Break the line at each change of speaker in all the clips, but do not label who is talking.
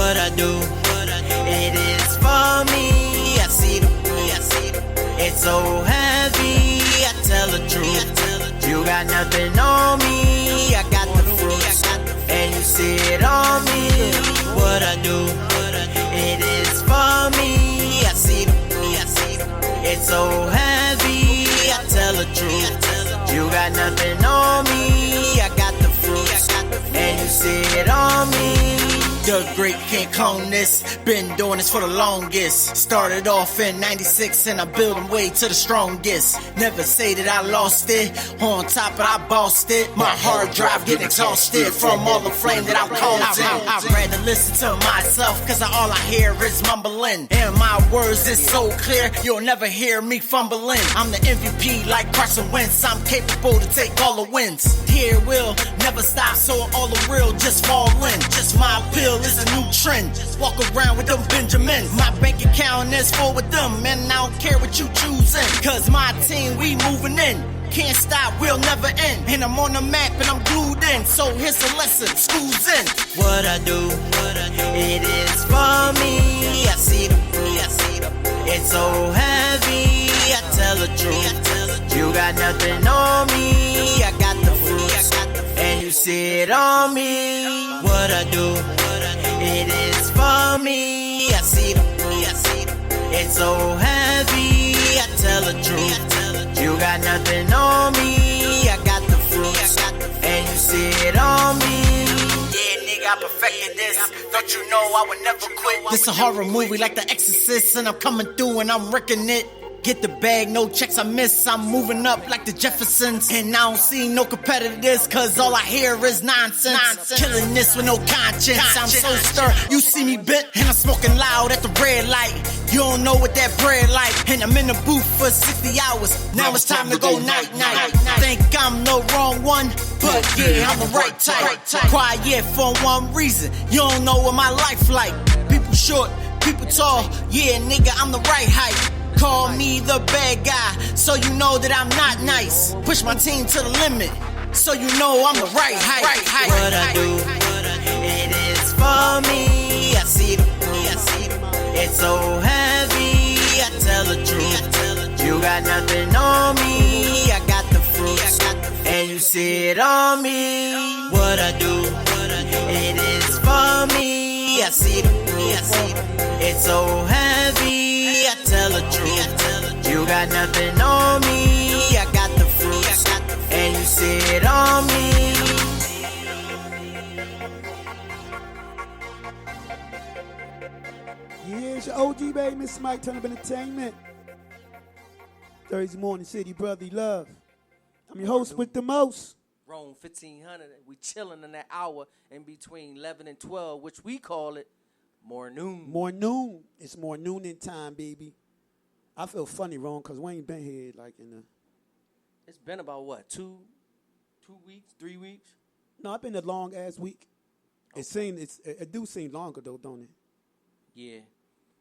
what I do. It is for me. I see the proof. It's so heavy. I tell the truth. You got nothing on me. I got the fruits, and you see it on me. What I do. It is for me. I see the proof. It's so heavy. I tell the truth. You got nothing on me. I got the fruits, and you see it on me. The great can't clone this. Been doing this for the longest. Started off in 96 and I built them way to the strongest. Never say that I lost it. On top but I bossed it. My hard drive getting exhausted from all the flame that I'm causing. I'd rather listen to myself cause all I hear is mumbling. And my words is so clear you'll never hear me fumbling. I'm the MVP like Carson Wentz. I'm capable to take all the wins. Here will never stop so all the real just fall in. Just my appeal is a new trend. Walk around with them Benjamins. My bank account is full with them, and I don't care what you choosing. Cause my team, we moving in. Can't stop, we'll never end. And I'm on the map and I'm glued in. So here's a lesson, school's in. What I do, it is for me. I see the proof. It's so heavy. I tell the truth. You got nothing on me. I got the fruits, and you see it on me. What I do, it is for me. I see the proof. It's so heavy. I tell the truth. You got nothing on me. I got the fruits, and you see it on me. Yeah, nigga, I perfected this. Don't you know I would never quit? This a horror movie like The Exorcist, and I'm coming through and I'm wrecking it. Get the bag, no checks I miss. I'm moving up like the Jeffersons. And I don't see no competitors, cause all I hear is nonsense. Killing this with no conscience. I'm so stirred, you see me bent. And I'm smoking loud at the red light. You don't know what that bread like. And I'm in the booth for 60 hours. Now it's time to go night. Think I'm the wrong one, but yeah, I'm the right type. Quiet for one reason. You don't know what my life like. People short, people tall. Yeah, nigga, I'm the right height. Call me the bad guy, so you know that I'm not nice. Push my team to the limit, so you know I'm the right height. What I do, it is for me. I see the proof. It's so heavy. I tell the truth. You got nothing on me. I got the fruits, and you see it on me. What I do, it is for me. I see the proof. It's so heavy. I tell the truth. You got nothing on me. I got the fruits, and you see it on me.
Yeah, it's your OG baby, Mr. Mike, Turn Up Entertainment. Thursday morning, City Brotherly Love. I'm your host with the most.
Rome 1500. We chilling in that hour in between 11 and 12, which we call it more noon.
More noon. It's more noon in time, baby. I feel funny, Ron, because we ain't been here like in the...
It's been about what, 2 weeks, 3 weeks?
No, I've been a long-ass week. Okay. It do seem longer, though, don't it?
Yeah.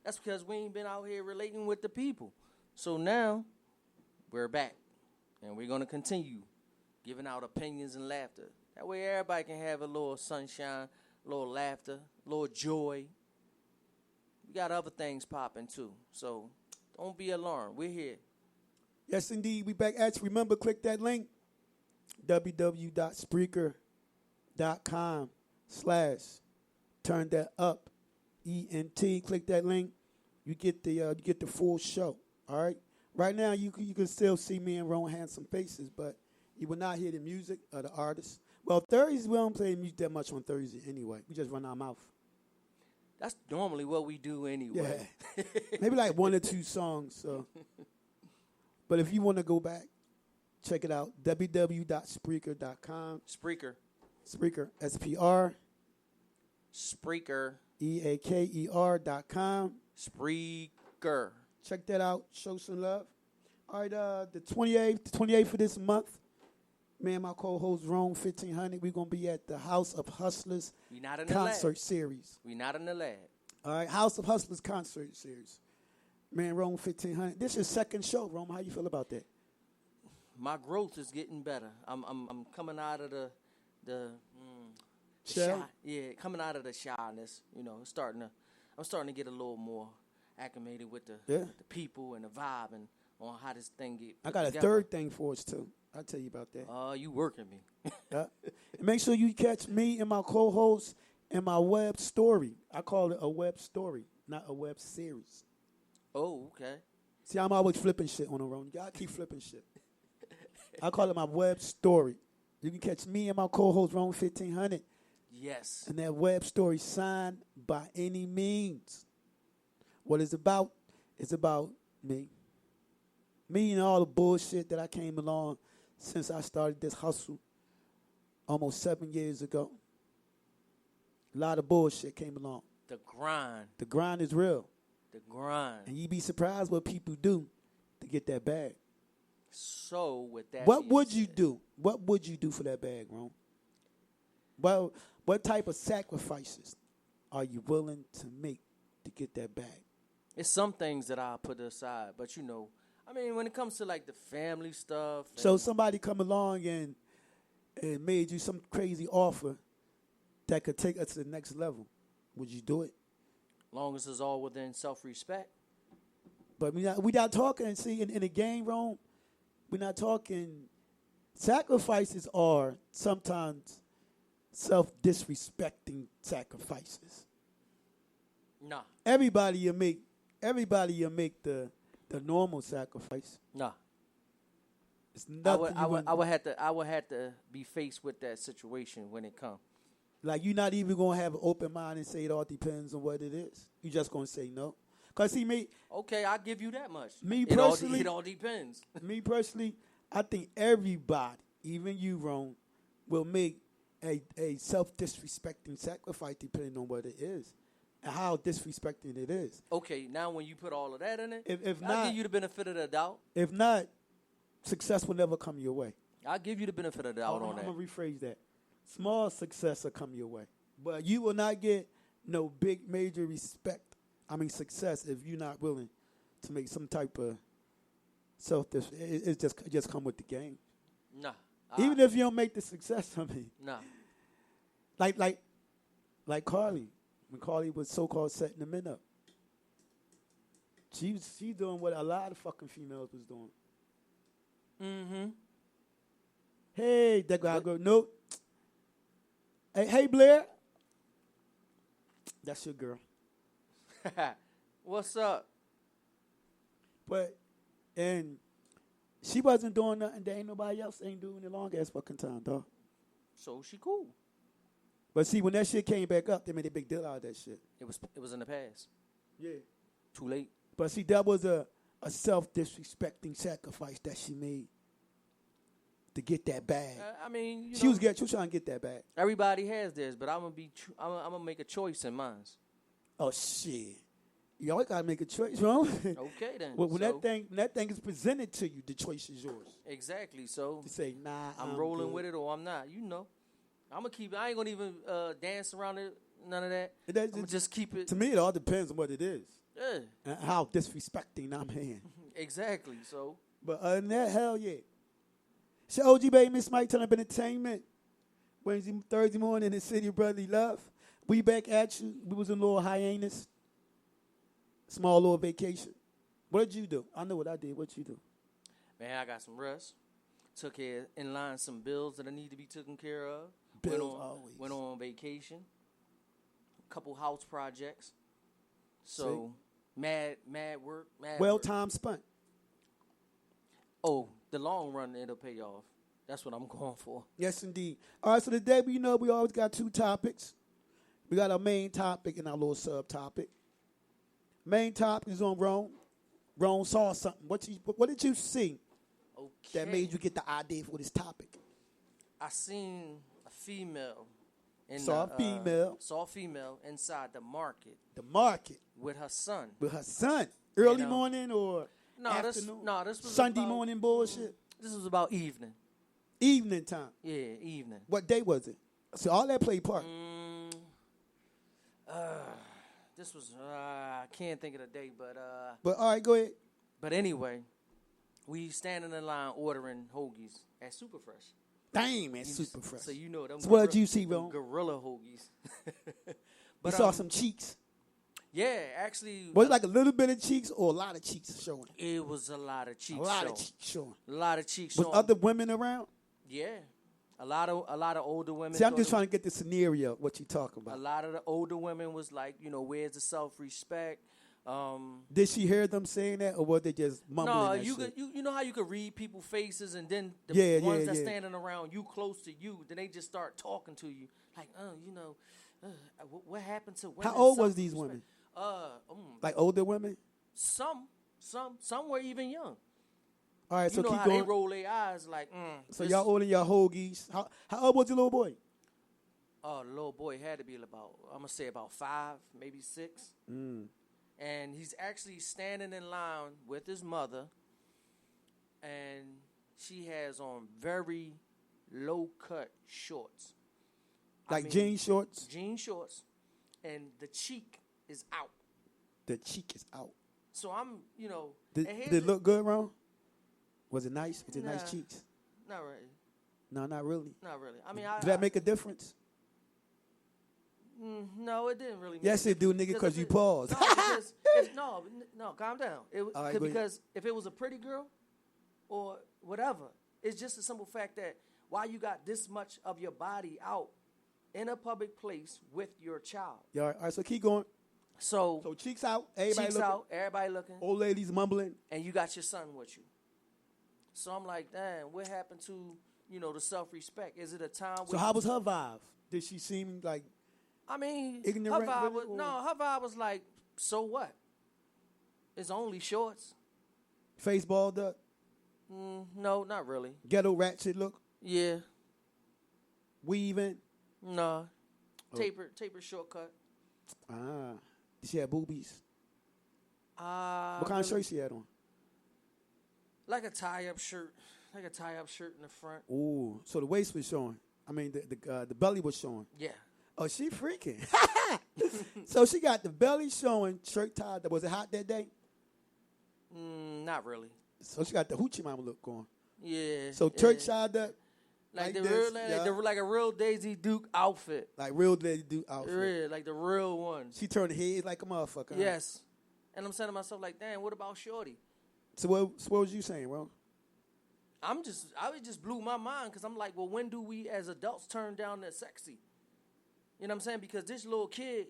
That's because we ain't been out here relating with the people. So now, we're back. And we're going to continue giving out opinions and laughter. That way everybody can have a little sunshine, a little laughter, a little joy. We got other things popping, too. So don't be alarmed. We're here.
Yes, indeed. We back at you. Remember, click that link, www.spreaker.com/turndatup, Click that link. You get the full show. All right. Right now, you can still see me and Ron handsome faces, but you will not hear the music of the artists. Well, Thursdays, we don't play music that much on Thursday anyway. We just run our mouth.
That's normally what we do anyway.
Yeah. Maybe like 1 or 2 songs. So. But if you want to go back, check it out. www.spreaker.com.
Spreaker.
Spreaker. S-P-R.
Spreaker.
EAKER.com.
Spreaker.
Check that out. Show some love. All right, the 28th of this month, me and my co-host, Rome 1500, we're going to be at the House of Hustlers concert series.
We not in the lab.
All right, House of Hustlers concert series. Man, Rome 1500. This is your second show, Rome. How you feel about that?
My growth is getting better. I'm coming out of the
shell.
coming out of the shyness. You know, I'm starting to get a little more acclimated with the people and the vibe and on how this thing get.
I got
together.
a third thing for us too. I'll tell you about that.
You working me?
And make sure you catch me and my co-host in my web story. I call it a web story, not a web series.
Oh, okay.
See, I'm always flipping shit on the road. You gotta keep flipping shit. I call it my web story. You can catch me and my co-host Rome 1500.
Yes.
And that web story signed by any means. What it's about me. Me and all the bullshit that I came along since I started this hustle almost 7 years ago. A lot of bullshit came along.
The grind.
The grind is real.
The grind.
And you'd be surprised what people do to get that bag.
So with that,
What would you do? What would you do for that bag, Rome? Well, what type of sacrifices are you willing to make to get that bag?
It's some things that I'll put aside, but you know, I mean, when it comes to like the family stuff.
So somebody come along and made you some crazy offer that could take us to the next level. Would you do it?
Long as it's all within self-respect.
But we not talking, see, in the game, Rome, we're not talking. Sacrifices are sometimes self-disrespecting sacrifices.
Nah.
Everybody you make the normal sacrifice.
Nah.
It's nothing.
I would have to be faced with that situation when it comes.
Like, you're not even gonna have an open mind and say it all depends on what it is. You're just gonna say no. Cause see me.
Okay, I'll give you that much.
Me personally,
it all depends.
Me personally, I think everybody, even you, Ron, will make a self-disrespecting sacrifice depending on what it is and how disrespecting it is.
Okay, now when you put all of that in it,
if
I'll
not,
give you the benefit of the doubt.
If not, success will never come your way.
I'll give you the benefit of the doubt on that.
I'm gonna rephrase that. Small success will come your way, but you will not get no big major success if you're not willing to make some type of it just come with the game.
Nah.
Even if you don't make the success,
Nah.
Like Carly, when Carly was so-called setting the men up, she doing what a lot of fucking females was doing.
Mm-hmm.
Hey, that guy go, nope. Hey, Blair. That's your girl.
What's up?
And she wasn't doing nothing that ain't nobody else ain't doing the long ass fucking time, dog.
So she cool.
But see, when that shit came back up, they made a big deal out of that shit.
It was in the past.
Yeah.
Too late.
But see, that was a self-disrespecting sacrifice that she made to get that bag. She was trying to get that bag.
Everybody has theirs, but I'm gonna make a choice in mine.
Oh shit! You always gotta make a choice, bro.
Okay then.
When that thing is presented to you, the choice is yours.
Exactly. So
to say, nah,
I'm rolling with it or I'm not. You know, I'm gonna keep it. I ain't gonna even dance around it. None of that. I'm gonna just keep it.
To me, it all depends on what it is.
Yeah.
And how disrespecting I'm in.
Exactly. So.
But other than that, hell yeah. It's your OG baby, Miss Mike, turn up entertainment. Wednesday, Thursday morning in the city of brotherly love. We back at you. We was in a little hiatus. Small little vacation. What did you do? I know what I did. What you do?
Man, I got some rest. Took care, in line some bills that I need to be taken care of.
Bills always.
Went on vacation. A couple house projects. So, mad work.
Time spent.
Oh, the long run, it'll pay off. That's what I'm going for.
Yes, indeed. All right, so today, we always got two topics. We got our main topic and our little subtopic. Main topic is on Rome. Rome saw something. What did you see that made you get the idea for this topic?
I seen a female.
Saw a female
inside the market.
The market.
With her son.
Early morning or afternoon?
This was
Sunday morning bullshit?
This was about evening.
Evening time?
Yeah, evening.
What day was it? So all that played part.
This was, I can't think of the date, but.
But all right, go ahead.
But anyway, we standing in line ordering hoagies at Super Fresh.
Damn, man, Super Fresh.
So you know them.
So what did you see, bro?
Gorilla hoagies.
You saw some cheeks.
Yeah, actually.
Was it like a little bit of cheeks or a lot of cheeks showing?
It was a lot of cheeks.
A lot of cheeks showing.
A lot of cheeks
Was
showing.
other women around?
Yeah. A lot of older women.
See, I'm just trying to get the scenario of what you talking about.
A lot of the older women was like, where's the self-respect?
Did she hear them saying that, or was they just mumbling
No,
that shit?
you know how you could read people's faces, and then the ones that's standing around you, close to you, then they just start talking to you like, what happened to women?
How old was these women? Like older women?
Some were even young.
All right, so
know
keep
how
going.
they roll their eyes like.
So y'all holding your hoagies. How old was your little boy?
Oh, the little boy had to be about 5, maybe 6. And he's actually standing in line with his mother, and she has on very low-cut shorts.
Jean shorts?
Jean shorts, and the cheek is out.
The cheek is out.
So I'm,
Did it look good, Ron? Was it nice? Was it nice cheeks?
Not really.
No, not really.
Not really. I mean,
did that make a difference?
No, it didn't really.
Yes, it do, nigga, because you paused.
No, calm down.
Right,
because if it was a pretty girl or whatever, it's just a simple fact that why you got this much of your body out in a public place with your child.
Yeah, all right, so keep going.
So
cheeks out, everybody looking. Old ladies mumbling.
And you got your son with you. So I'm like, damn, what happened to, the self-respect? Is it a time?
So how was her vibe? Did she seem like ignorant?
Her vibe was like, so what? It's only shorts.
Face balled up?
No, not really.
Ghetto ratchet look?
Yeah.
Weaving?
No. Taper shortcut.
Did she have boobies? What kind of shirt she had on?
Like a tie-up shirt. Like a tie-up shirt in the front.
Ooh, so the waist was showing. I mean, the belly was showing.
Yeah.
Oh, she freaking. So she got the belly showing, shirt tied. Was it hot that day?
Not really.
So she got the hoochie mama look going.
Yeah.
So church side up.
Like
this,
like a real Daisy Duke outfit.
Like real Daisy Duke outfit.
Yeah, like the real one.
She turned her head like a motherfucker.
Yes. And I'm saying to myself like, damn, what about Shorty?
So what was you saying, bro?
I just blew my mind because I'm like, well, when do we as adults turn down that sexy? You know what I'm saying? Because this little kid,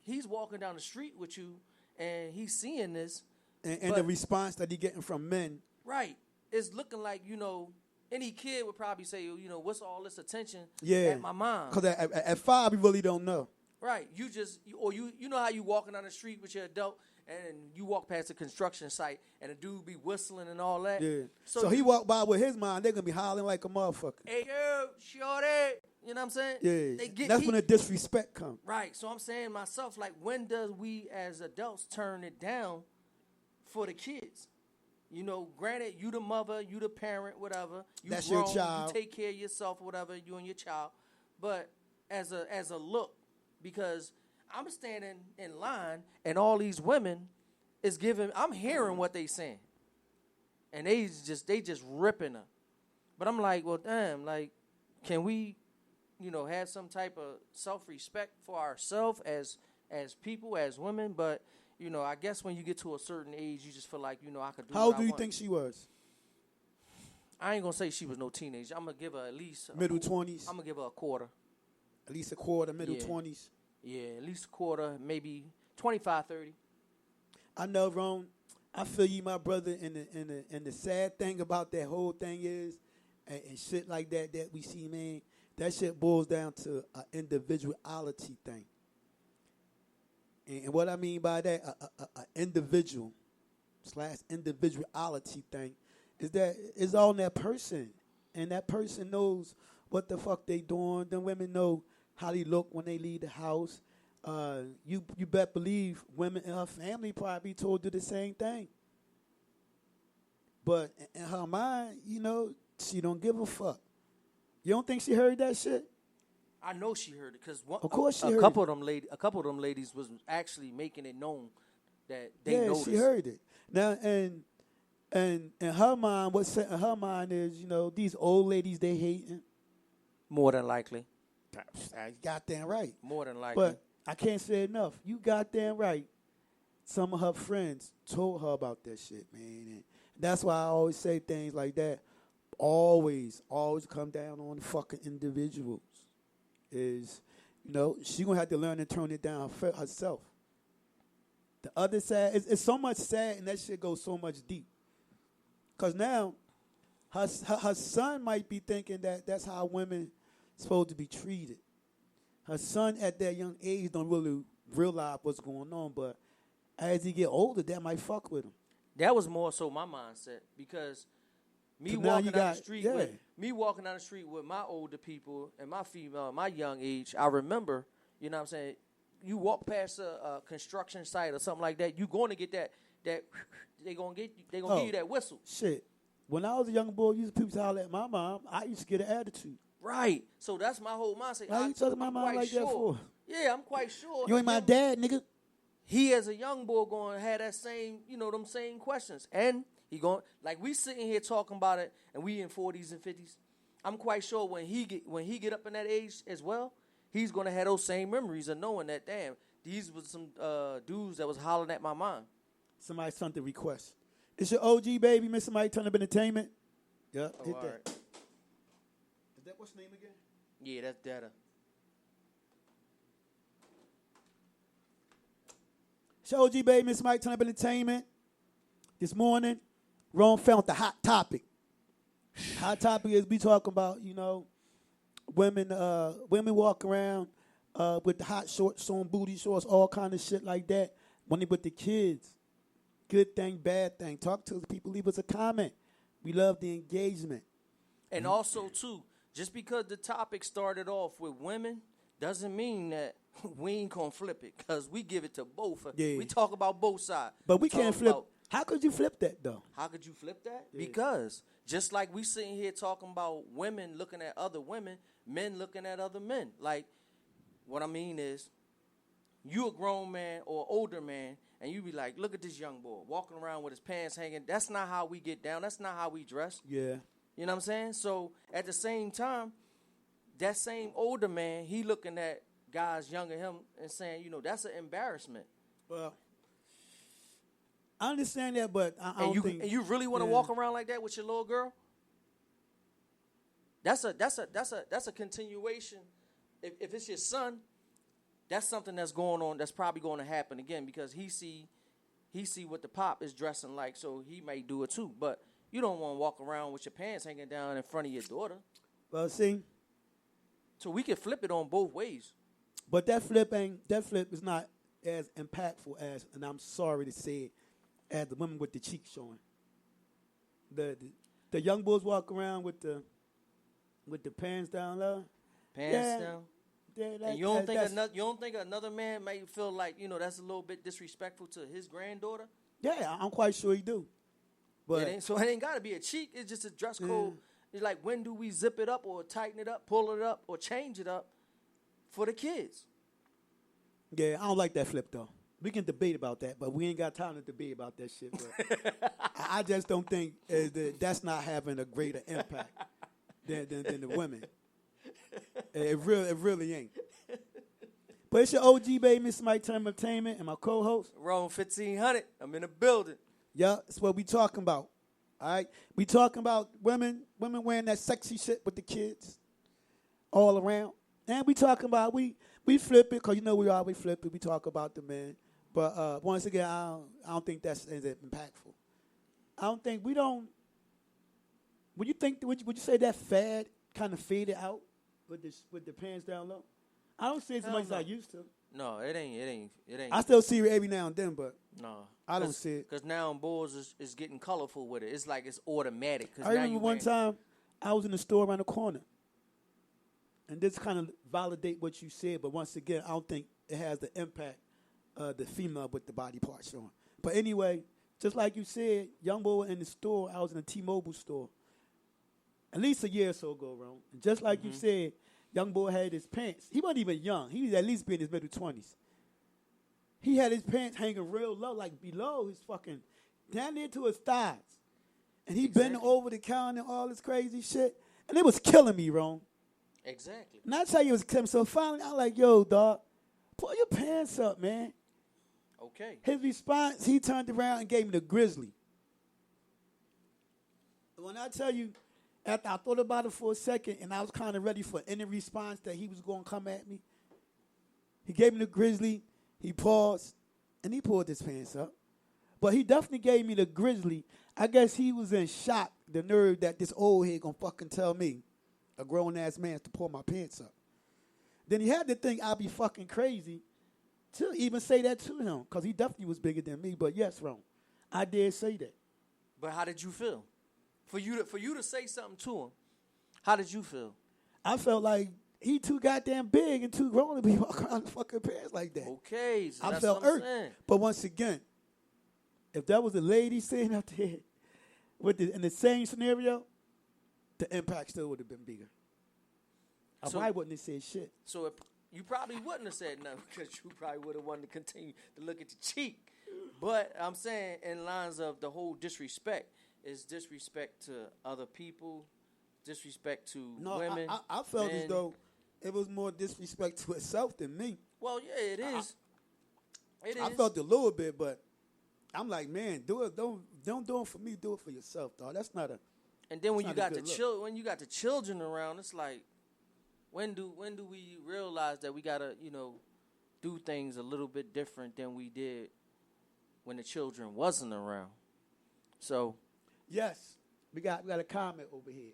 he's walking down the street with you, and he's seeing this.
And the response that he's getting from men.
Right. It's looking like, any kid would probably say, what's all this attention
at
my mom?
Because at 5, you really don't know.
Right. You know how you walking down the street with your adult, and you walk past a construction site, and a dude be whistling and all that.
Yeah. So he walked by with his mind, they're going to be hollering like a motherfucker.
Hey, yo, Shorty. You know what I'm saying?
Yeah. That's when the disrespect comes.
Right. So I'm saying myself, like, when does we as adults turn it down for the kids? Granted, you the mother, you the parent, whatever.
That's
grown,
your child.
You take care of yourself, whatever, you and your child. But as a look, because I'm standing in line and all these women I'm hearing what they saying. And they just ripping her. But I'm like, well, damn, like, can we, have some type of self-respect for ourselves as people, as women? But I guess when you get to a certain age, you just feel like, I could do.
How old do you think she was?
I ain't gonna say she was no teenager. I'm gonna give her at least
middle 20s.
I'm gonna give her a quarter.
At least a quarter, middle 20s.
Yeah, at least a quarter, maybe 25, 30.
I know, Ron. I feel you, my brother. And the sad thing about that whole thing is, and shit like that we see, man. That shit boils down to an individuality thing. And what I mean by that, a individual / individuality thing, is that it's all in that person. And that person knows what the fuck they doing. Them women know how they look when they leave the house. You bet believe women in her family probably told her the same thing. But in her mind, she don't give a fuck. You don't think she heard that shit?
I know she heard it because
of course she heard
couple of them ladies was actually making it known that they noticed.
Yeah, she heard it. Now and in her mind, what's set in her mind is, these old ladies they hating.
More than likely.
Goddamn right.
More than likely.
But I can't say enough. You goddamn right. Some of her friends told her about that shit, man. And that's why I always say things like that. Always come down on the fucking individuals. She gonna have to learn to turn it down herself. The other side, it's so much sad, and that shit goes so much deep. Because now, her son might be thinking that that's how women supposed to be treated. Her son at that young age don't really realize what's going on, but as he get older, that might fuck with him.
That was more so my mindset, because me walking down the street with my older people and my female, my young age, I remember, you know what I'm saying, you walk past a construction site or something like that, you going to get that they gonna give you that whistle.
Shit. When I was a young boy, people to holler at my mom, I used to get an attitude.
Right. So that's my whole mindset.
Why you talking to my mom like that for?
Yeah, I'm quite sure.
You ain't my dad, nigga.
He as a young boy going to have that same, them same questions. And he going, like we sitting here talking about it, and we in 40s and 50s. I'm quite sure when he get up in that age as well, he's going to have those same memories of knowing that, damn, these was some dudes that was hollering at my mom.
Somebody sent the request. It's your OG baby, Mr. Mike Turndatup Entertainment. Yeah, hit that.
Right.
Is that what's name again?
Yeah, that's Data.
It's your OG baby, Mr. Mike Turndatup Entertainment. This morning, Rome found the hot topic. Hot topic is we talking about, women walk around with the hot shorts on, booty shorts, all kind of shit like that. When they with the kids. Good thing, bad thing. Talk to the people. Leave us a comment. We love the engagement.
And also, too, just because the topic started off with women doesn't mean that we ain't going to flip it, because we give it to both. Yeah. We talk about both sides.
But we can't flip. How could you flip that, though?
How could you flip that? Yeah. Because just like we sitting here talking about women looking at other women, men looking at other men. Like, what I mean is, you a grown man or older man, and you be like, look at this young boy walking around with his pants hanging. That's not how we get down. That's not how we dress.
Yeah.
You know what I'm saying? So at the same time, that same older man, he looking at guys younger than him and saying, that's an embarrassment.
Well, I understand that, but I don't think.
And you really want to walk around like that with your little girl? That's a continuation. If it's your son, that's something that's going on. That's probably going to happen again, because he see what the pop is dressing like, so he may do it too. But you don't want to walk around with your pants hanging down in front of your daughter.
Well, see.
So we can flip it on both ways.
But that flip is not as impactful as, and I'm sorry to say it, as the women with the cheeks showing. The young boys walk around with the pants down low.
Pants down. Yeah, and you don't think another man may feel like, that's a little bit disrespectful to his granddaughter?
Yeah, I'm quite sure he do. But
it ain't got to be a cheek. It's just a dress code. It's like, when do we zip it up or tighten it up, pull it up, or change it up for the kids?
Yeah, I don't like that flip, though. We can debate about that, but we ain't got time to debate about that shit. But I just don't think that's not having a greater impact than the women. It really ain't. But it's your OG baby, Mr. Mike Turndatup Entertainment, and my co-host
Rome 1500. I'm in the building.
Yeah, that's what we talking about. All right, we talking about women wearing that sexy shit with the kids all around, and we talking about we flip it, because we always flip it. We talk about the men, but once again, I don't think that's as impactful. I don't think we don't. Would you say that fad kind of faded out with the pants down low? I don't see it as much as I used to.
No, it ain't.
I still see it every now and then, but
no,
I don't see it.
Because now boys is getting colorful with it. It's like it's automatic.
I remember one time I was in the store around the corner, and this kind of validate what you said, but once again, I don't think it has the impact the female with the body parts showing. But anyway, just like you said, young boy in the store, I was in a T-Mobile store at least a year or so ago, Ron. And just like you said, young boy had his pants. He wasn't even young. He was at least be in his middle 20s. He had his pants hanging real low, like below his fucking, down there to his thighs. And he bending over the counter and all this crazy shit. And it was killing me, Ron.
Exactly.
And I tell you, it was Kim. So finally, I'm like, yo, dog, pull your pants up, man.
Okay.
His response, he turned around and gave me the grizzly. When I tell you, after I thought about it for a second and I was kind of ready for any response that he was going to come at me, he gave me the grizzly, he paused, and he pulled his pants up. But he definitely gave me the grizzly. I guess he was in shock, the nerve that this old head going to fucking tell me, a grown-ass man, to pull my pants up. Then he had to think I'd be fucking crazy to even say that to him, because he definitely was bigger than me. But yes, Ron, I did say that.
But how did you feel? For you to say something to him, how did you feel?
I felt like he too goddamn big and too grown to be walking around in fucking pants like that.
Okay, so
I
that's
felt
what I'm
irked.
saying.
But once again, if that was a lady sitting out there in the same scenario, the impact still would have been bigger. I probably wouldn't have said shit.
So if you probably wouldn't have said nothing because you probably would have wanted to continue to look at your cheek. But I'm saying in lines of the whole disrespect, is disrespect to other people, disrespect to women.
I felt
men.
as though it was more disrespect to itself than me.
Well, yeah, it is.
I felt a little bit, but I'm like, man, do it. Don't do it for me. Do it for yourself, dog. That's not a.
And then when you got
when
you got the children around, it's like, when do we realize that we gotta do things a little bit different than we did when the children wasn't around? So.
Yes, we got a comment over here.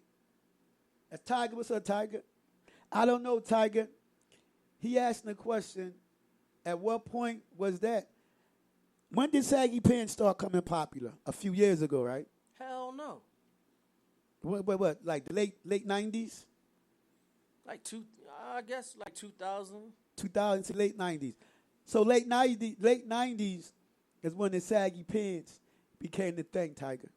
That's Tiger. What's up, Tiger? I don't know, Tiger. He asked the question, at what point was that? When did saggy pants start coming popular? A few years ago, right?
Hell no.
What? Like the late 90s?
I guess like 2000.
2000 to late 90s. So late 90s is when the saggy pants became the thing, Tiger.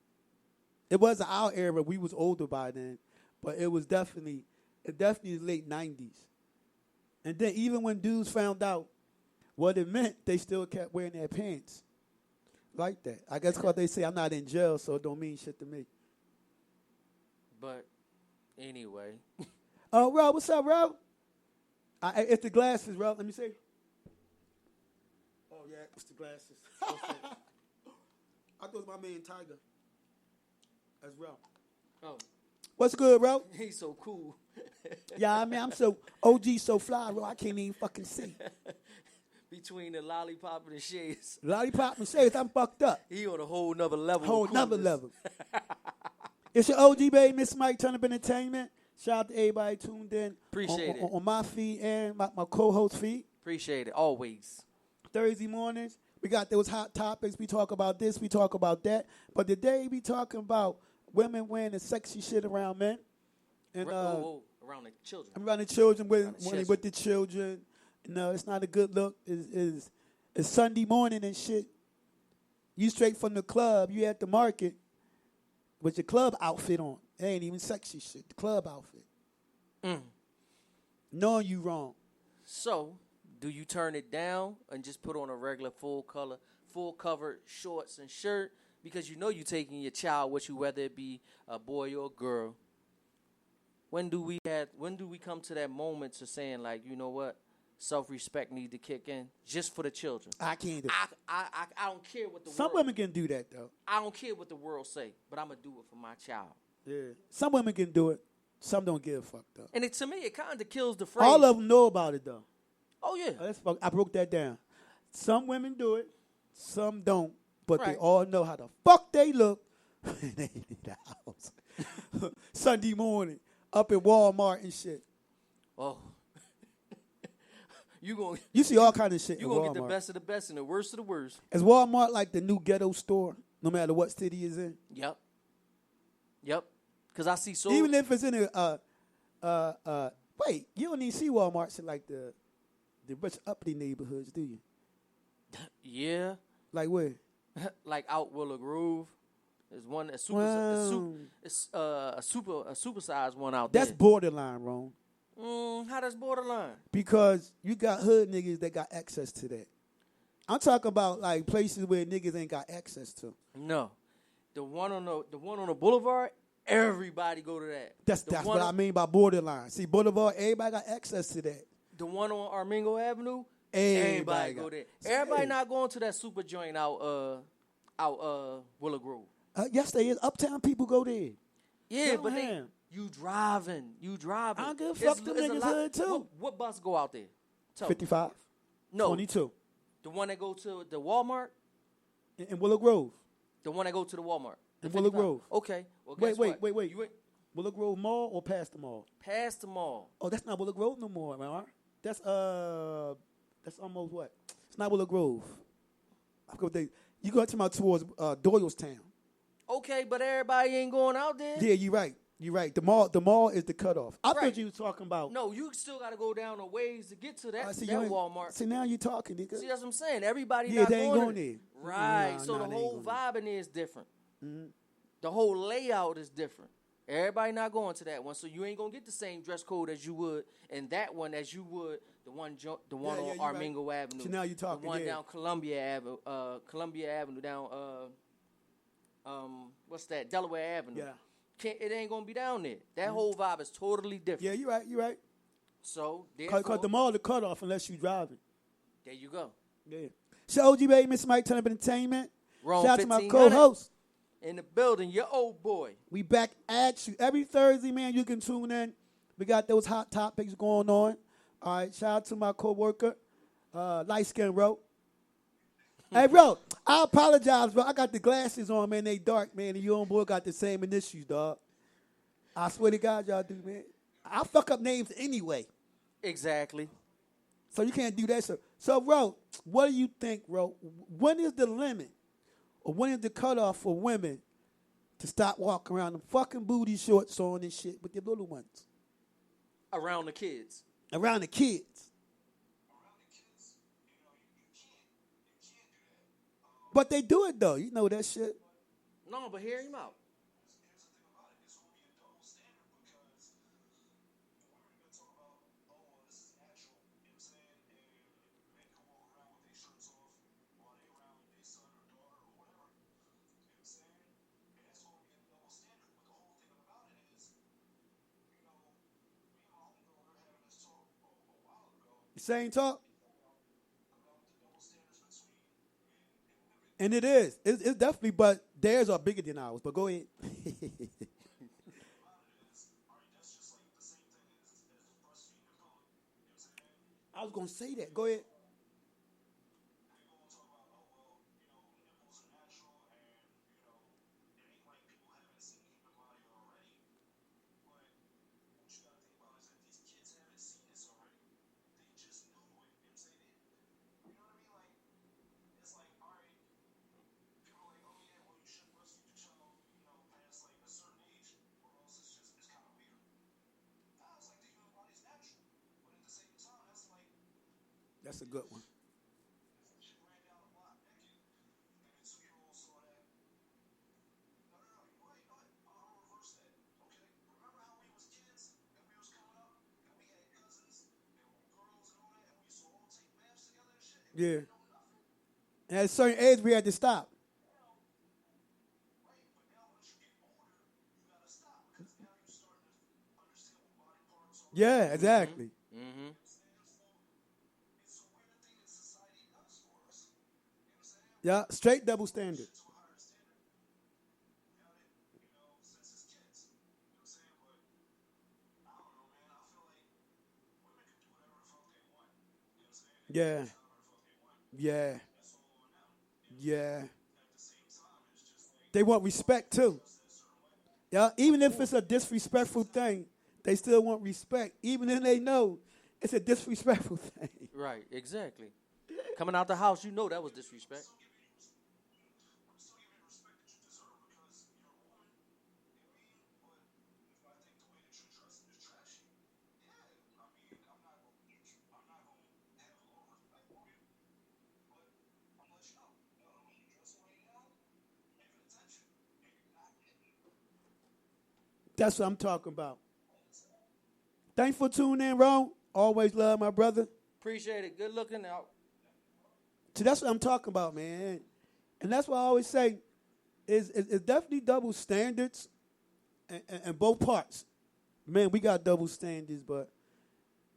It wasn't our era. We was older by then. But it definitely is late 90s. And then even when dudes found out what it meant, they still kept wearing their pants like that. I guess because they say I'm not in jail, so it don't mean shit to me.
But anyway.
Oh, Rob, what's up, Rob? It's the glasses, Rob. Let me see. Oh, yeah, it's the glasses. I thought it was my man Tiger. That's Rob. Oh. What's good, bro?
He's so cool.
Yeah, I mean, I'm so OG, so fly, bro. I can't even fucking see.
Between the lollipop and the shades.
Lollipop and shades, I'm fucked up.
He on a whole nother level.
Whole nother level. It's your OG, baby, Miss Mike, Turnup Entertainment. Shout out to everybody tuned in.
Appreciate it.
On my feed and my co-host feed.
Appreciate it, always.
Thursday mornings, we got those hot topics. We talk about this, we talk about that. But today we talking about women wearing the sexy shit around men. And
around the children.
Around the children, with the children. No, it's not a good look. It's Sunday morning and shit. You straight from the club, you at the market with your club outfit on. It ain't even sexy shit. The club outfit. Knowing you wrong.
So, do you turn it down and just put on a regular full covered shorts and shirt? Because you know you're taking your child with you, whether it be a boy or a girl. When do we come to that moment to saying, like, you know what? Self-respect need to kick in just for the children.
I can't do it.
I don't care what the
Some women can do that, though.
I don't care what the world say, but I'm going to do it for my child.
Yeah. Some women can do it. Some don't give a fuck, though.
And to me, it kind of kills the phrase.
All of them know about it, though.
Oh, yeah.
I broke that down. Some women do it. Some don't. But
right.
They all know how the fuck they look. They in the house. Sunday morning. Up at Walmart and shit.
Oh.
You see all kind of shit.
You gonna get the best of the best and the worst of the worst.
Is Walmart like the new ghetto store, no matter what city it's in?
Yep. Because I see so.
Even if it's in wait, you don't even see Walmarts in like the rich uppity neighborhoods, do you?
Yeah.
Like where?
Like out Willow Grove. There's one a supersized one out there.
That's borderline, Ron.
How does borderline?
Because you got hood niggas that got access to that. I'm talking about like places where niggas ain't got access to.
No, the one on the boulevard, Everybody go to that.
That's what I mean by borderline. See, Boulevard, everybody got access to that.
The one on Armingo Avenue,
Everybody
go
got-
there. Everybody not going to that super joint out Willow Grove.
Yes, they is. Uptown people go there.
Yeah,
Go
but
ahead.
you driving.
I don't give a fuck. Them
It's a
niggas
lot-
hood, too.
What bus go out there? Tell me.
55.
No.
22.
The one that go to the Walmart?
In Willow Grove.
The one that go to the Walmart. The
In Willow
55.
Grove.
Okay. Well,
Wait,
guess
wait,
what?
wait, wait.
You went
Willow Grove Mall or past the mall?
past the mall.
Oh, that's not Willow Grove no more, man. That's almost what? It's not Willow Grove. I forgot what you go to my towards Doylestown.
Okay, but everybody ain't going out there.
Yeah, you're right. You're right. The mall is the cutoff. I
Right.
thought you was talking about.
No, you still got to go down a ways to get to that,
See,
that
you ain't-
Walmart.
See, now you talking, nigga.
See, that's what I'm saying. Everybody
Yeah,
not
they ain't
going
going
there.
there.
Right.
Nah,
So
nah,
the
they ain't
whole
going there.
vibe in there is different. The whole layout is different. Everybody not going to that one, so you ain't gonna get the same dress code as you would in that one as you would the one
Yeah,
on
you right.
Armingo Avenue.
So now you talking,
the one
yeah.
down Columbia Avenue down what's that, Delaware Avenue.
Yeah.
It ain't gonna be down there. That whole vibe is totally different.
Yeah, you're right. You're right.
So
Because
therefore,
the mall the cutoff unless you driving.
there you go.
Yeah. So OG baby, Mr. Mike, Turn Up Entertainment.
Wrong
Shout out to my
1500.
co-host.
In the building, your old boy.
We back at you every Thursday, man. You can tune in. We got those hot topics going on. All right. Shout out to my coworker, light skin Ro. Hey, bro, I apologize, bro. I got the glasses on, man. They dark, man. And you on board got the same initials, dog. I swear to God, y'all do, man. I fuck up names anyway,
Exactly.
so you can't do that. So, Ro, what do you think, Ro? When is the limit, or when is the cutoff for women to stop walking around them fucking booty shorts on and shit with their little ones
Around the kids.
around the kids? But they do it though. You know that shit.
No, but hear him out.
Same talk. And it is. It's definitely, but theirs are bigger than ours. But go ahead. I was going to say that. Go ahead. That's a good one. Yeah. And at a certain age, we had to stop. Yeah, exactly.
Mm-hmm.
Yeah, straight double standard. Yeah. Yeah. Yeah. They want respect too. Yeah, even if it's a disrespectful thing, they still want respect, even if they know it's a disrespectful thing.
Right, exactly. Coming out the house, you know that was disrespect.
That's what I'm talking about. Thanks for tuning in, Ron. Always love my brother.
Appreciate it. Good looking out.
So that's what I'm talking about, man. And that's why I always say it's definitely double standards. and both parts. Man, we got double standards, but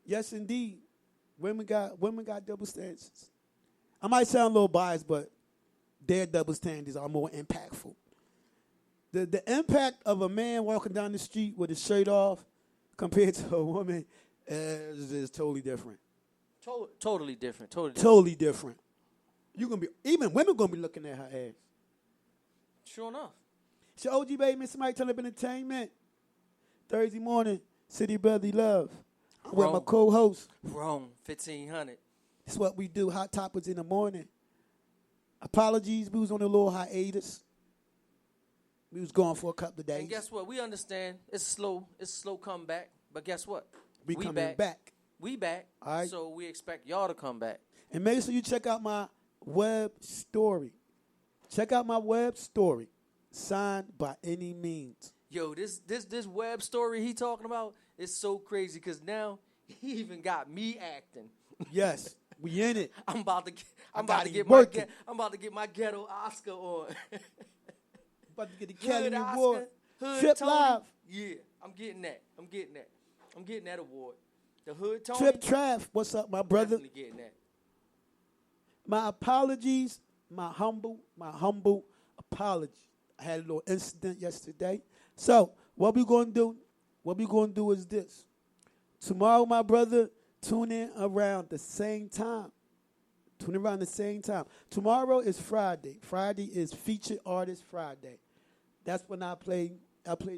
yes, indeed, women got double standards. I might sound a little biased, but their double standards are more impactful. The impact of a man walking down the street with his shirt off compared to a woman is totally different.
Totally different.
Totally different. Even women gonna be looking at her ass.
Sure enough.
It's your OG baby, Mr. Mike, Turn Up Entertainment. Thursday morning, City Brotherly Love. I'm with my co-host.
Rome 1500.
It's what we do. Hot topics in the morning. Apologies, we was on a little hiatus. We was gone for a couple of days.
And guess what? We understand it's slow comeback. But guess what?
We coming back.
We back.
All right.
So we expect y'all to come back.
And make sure you check out my web story. Check out my web story. Signed by any means.
Yo, this web story he talking about is so crazy because now he even got me acting.
Yes, we in it.
I'm about to get my ghetto Oscar on.
About to get the Academy
Oscar,
Award.
Hood
Trip
Tony.
Live.
Yeah, I'm getting that award. The Hood Tony.
Trip Trav. What's up, my brother?
Definitely getting that.
My apologies. My humble apology. I had a little incident yesterday. So what we gonna do? What we gonna do is this. Tomorrow, my brother, tune in around the same time. Tomorrow is Friday. Friday is Featured Artist Friday. That's when I play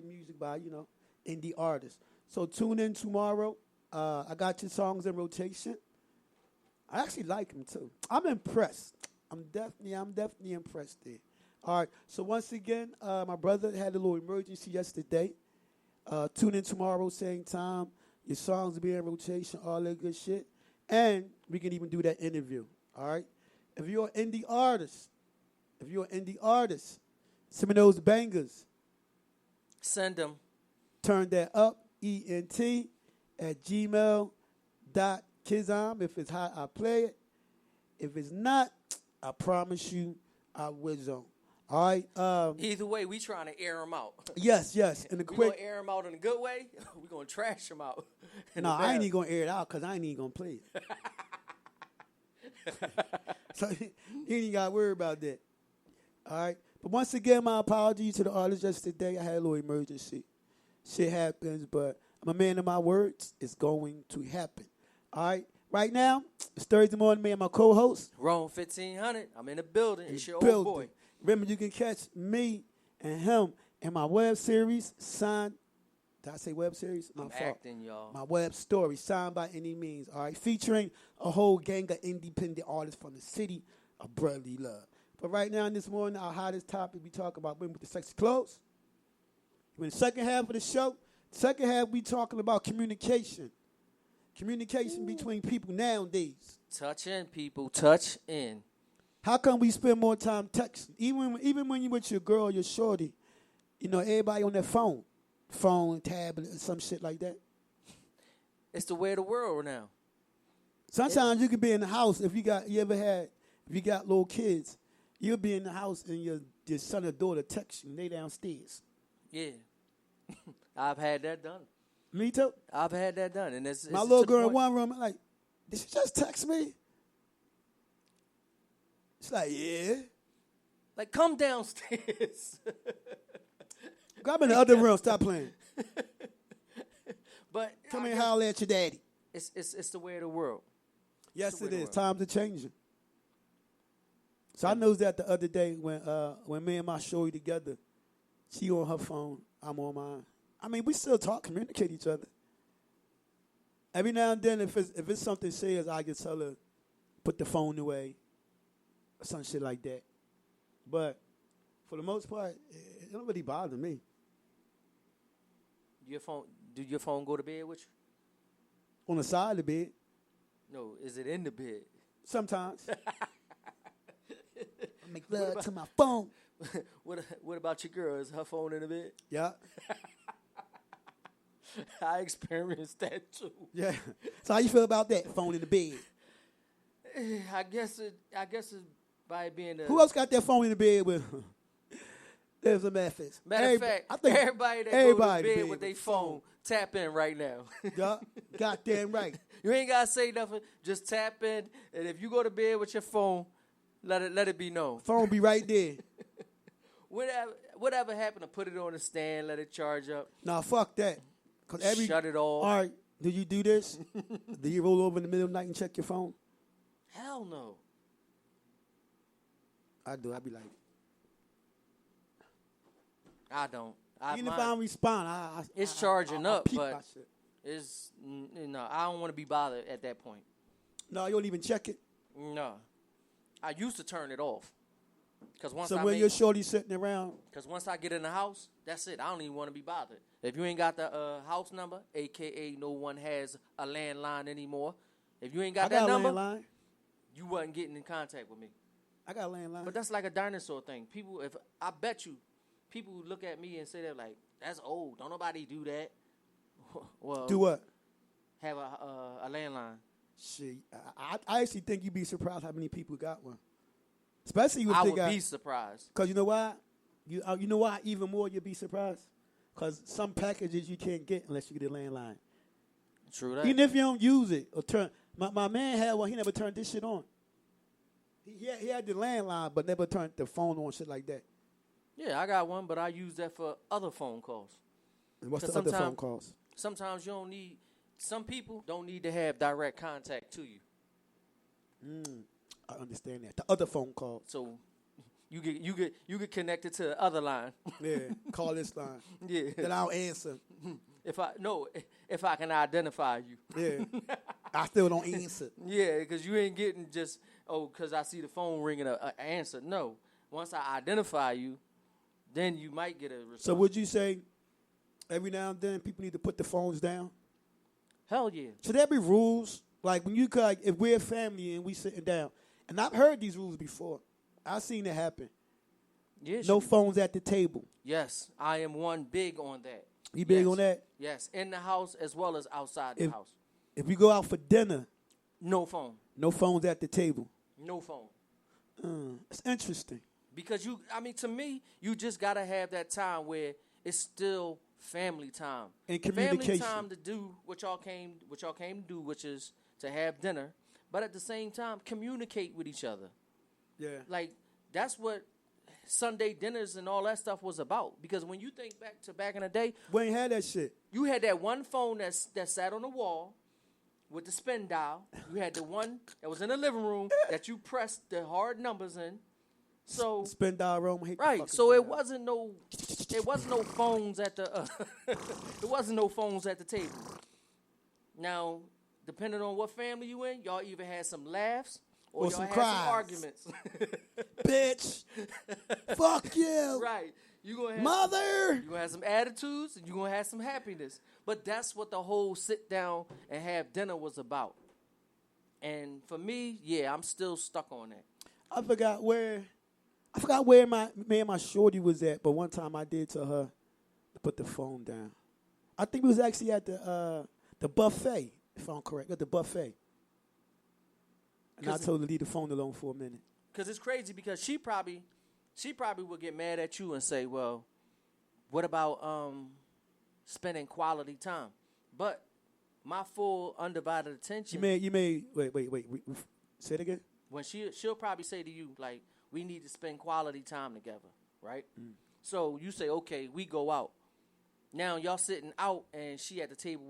music by, indie artists. So tune in tomorrow. I got your songs in rotation. I actually like them too. I'm impressed. I'm definitely impressed there. All right. So once again, my brother had a little emergency yesterday. Tune in tomorrow, same time. Your songs will be in rotation, all that good shit. And we can even do that interview. All right. If you're an indie artist, some of those bangers.
Send them.
Turn that up, ENT at gmail.kizom. If it's hot, I play it. If it's not, I promise you I whiz on. All right.
Either way, we trying to air them out.
Yes. And
we gonna air them out in a good way. We gonna trash them out.
No, I ain't even gonna air it out because I ain't even gonna play it. So you ain't got to worry about that. All right. But once again, my apologies to the artists yesterday. I had a little emergency. Shit happens, but I'm a man of my words. It's going to happen. All right. Right now, it's Thursday morning. Me and my co-host.
Rome 1500. I'm in the building. It's your
building.
old boy.
Remember, you can catch me and him in my web series, Signed. Did I say web series?
I'm acting, y'all.
My web story, Signed by Any Means. All right. Featuring a whole gang of independent artists from the city of brotherly love. But right now, this morning, our hottest topic, we talk about women with the sexy clothes. In the second half of the show, we talking about communication. Communication between people nowadays.
Touch in, people. Touch in.
How come we spend more time texting? Even when you with your girl, your shorty, everybody on their phone, tablet, or some shit like that.
It's the way of the world now.
Sometimes you can be in the house if you got little kids, you'll be in the house and your son or daughter text you and they downstairs.
Yeah. I've had that done.
Me too.
I've had that done. And it's
my little girl in one room, I'm like, did she just text me? She's like, yeah.
Like, come downstairs.
Grab in the other room, stop playing.
But
come here and holler at your daddy.
It's the way of the world.
Yes, it is. Times are changing. So I noticed that the other day when me and my shorty together, she on her phone, I'm on mine. I mean, we still talk, communicate each other. Every now and then, if it's something serious, I just tell her, put the phone away, or some shit like that. But for the most part, it don't really bother me.
Did your phone go to bed with you?
On the side of the bed.
No, is it in the bed?
Sometimes. I make love to my phone.
What about your girl? Is her phone in the bed?
Yeah.
I experienced that too.
Yeah. So how you feel about that? Phone in the bed.
I guess it's by being
Who else got their phone in the bed with? There's a methods.
Matter of fact,
I think
everybody that
everybody
go to bed
be
with their
able to
phone, tap in right now.
Yeah, goddamn right.
You ain't gotta say nothing. Just tap in, and if you go to bed with your phone, let it be known.
Phone be right there.
Whatever happened to put it on the stand, let it charge up.
Nah, fuck that.
Shut it off.
All right, do you do this? Do you roll over in the middle of the night and check your phone?
Hell no.
I do. I be like,
I don't.
even if I don't respond,
it's charging up,
peep
but
my shit.
it's I don't want to be bothered at that point.
No, you don't even check it.
No, I used to turn it off because once
So when your shorty sitting around,
because once I get in the house, that's it. I don't even want to be bothered. If you ain't got the house number, aka no one has a landline anymore. If you ain't got that number,
landline.
you wasn't getting in contact with me.
I got a landline.
But that's like a dinosaur thing. People, I bet you, people look at me and say they're like, "That's old. Don't nobody do that." Well,
do what?
Have a landline.
Shit, I actually think you'd be surprised how many people got one. Especially if
I
they
would
got.
be surprised.
Cause you know why? You know why? Even more, you'd be surprised. Cause some packages you can't get unless you get a landline.
True that.
Even if you don't use it or turn. My man had one. He never turned this shit on. He had the landline, but never turned the phone on. Shit like that.
Yeah, I got one, but I use that for other phone calls.
And what's the other phone calls?
Sometimes you don't need. Some people don't need to have direct contact to you.
I understand that. The other phone calls.
So you get connected to the other line.
Yeah, call this line.
Yeah.
That I'll answer.
If I can identify you.
Yeah. I still don't answer.
Yeah, because you ain't getting just, because I see the phone ringing an answer. No. Once I identify you, then you might get a response.
So would you say every now and then people need to put the phones down?
Hell yeah.
Should there be rules? Like when you could, if we're a family and we sitting down, and I've heard these rules before. I've seen it happen.
Yeah,
no phones at the table.
Yes, I am one big on that.
You big on that?
Yes, in the house as well as outside the house.
If we go out for dinner,
no phone.
No phones at the table.
No phone.
It's interesting.
Because to me, you just gotta have that time where it's still family time.
And communication.
Family time to do what y'all came to do, which is to have dinner, but at the same time communicate with each other.
Yeah.
Like that's what Sunday dinners and all that stuff was about. Because when you think back in the day,
we ain't had that shit.
You had that one phone that sat on the wall with the spin dial. You had the one that was in the living room that you pressed the hard numbers in. So
spin dial room,
right? So it wasn't no phones at the it wasn't no phones at the table. Now, depending on what family you in, y'all either had some laughs or y'all
some
had
cries.
some arguments.
Bitch, fuck you.
Right? You gonna have
mother.
You gonna have some attitudes and you gonna have some happiness. But that's what the whole sit down and have dinner was about. And for me, yeah, I'm still stuck on that. I forgot
where my shorty was at, but one time I did tell her to put the phone down. I think we was actually at the buffet, if I'm correct, at the buffet. And I told her to leave the phone alone for a minute.
Because it's crazy because she probably would get mad at you and say, well, what about spending quality time? But my full undivided attention.
You may wait. Say it again.
When she'll probably say to you, like, we need to spend quality time together, right? So you say, okay, we go out. Now y'all sitting out and she at the table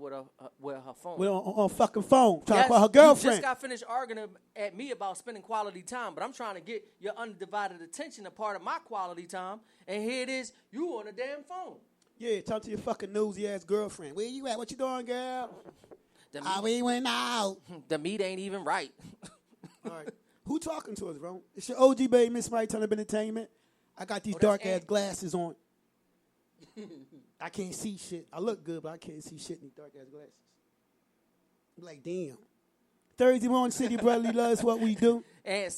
with her phone.
On fucking phone, trying to call her girlfriend.
You just got finished arguing at me about spending quality time, but I'm trying to get your undivided attention a part of my quality time, and here it is, you on a damn phone.
Yeah, talk to your fucking nosy ass girlfriend. Where you at? What you doing, girl? We went out.
The meat ain't even right.
All right. Who talking to us, bro? It's your OG baby, Miss Mike, Turn Up Entertainment. I got these dark ass glasses on. I can't see shit. I look good, but I can't see shit in these dark ass glasses. I'm like, damn. Thursday morning, City Brotherly loves what we do.
And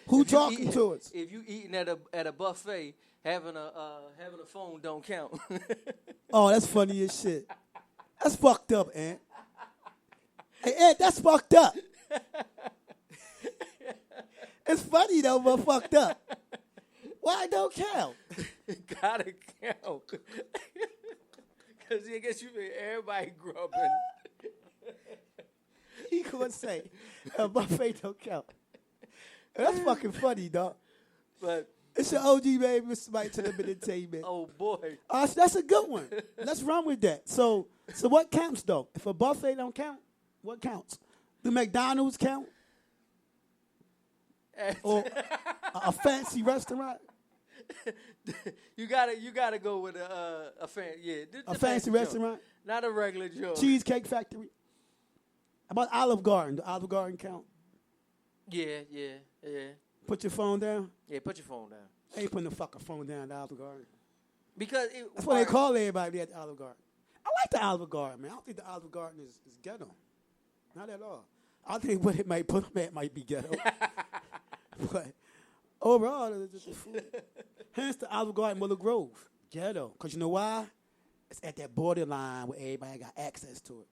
who talking to us?
If you eating at a buffet, having a phone don't count.
Oh, that's funny as shit. That's fucked up, Ant. Hey, Ant, that's fucked up. It's funny though, but fucked up. Why it don't count?
Gotta count. Because I guess you mean everybody grew up in.
He gonna say a buffet don't count. That's fucking funny, dog.
But
it's an OG baby, Mr. Mike to the entertainment.
oh boy.
So that's a good one. Let's run with that. So what counts though? If a buffet don't count, what counts? Do McDonald's count? Or a fancy restaurant?
You gotta go with a
fancy restaurant?
joint. Not a regular joint.
Cheesecake Factory? How about Olive Garden? Do Olive Garden count?
Yeah.
Put your phone down?
Yeah, put your phone down.
I ain't putting the fucking phone down at Olive Garden.
Because
that's what they call everybody at the Olive Garden. I like the Olive Garden, man. I don't think the Olive Garden is ghetto. Not at all. I think what it might put them at might be ghetto. But overall, it's just the food. Hence the Olive Garden, Willow Grove. Ghetto. Because you know why? It's at that borderline where everybody got access to it.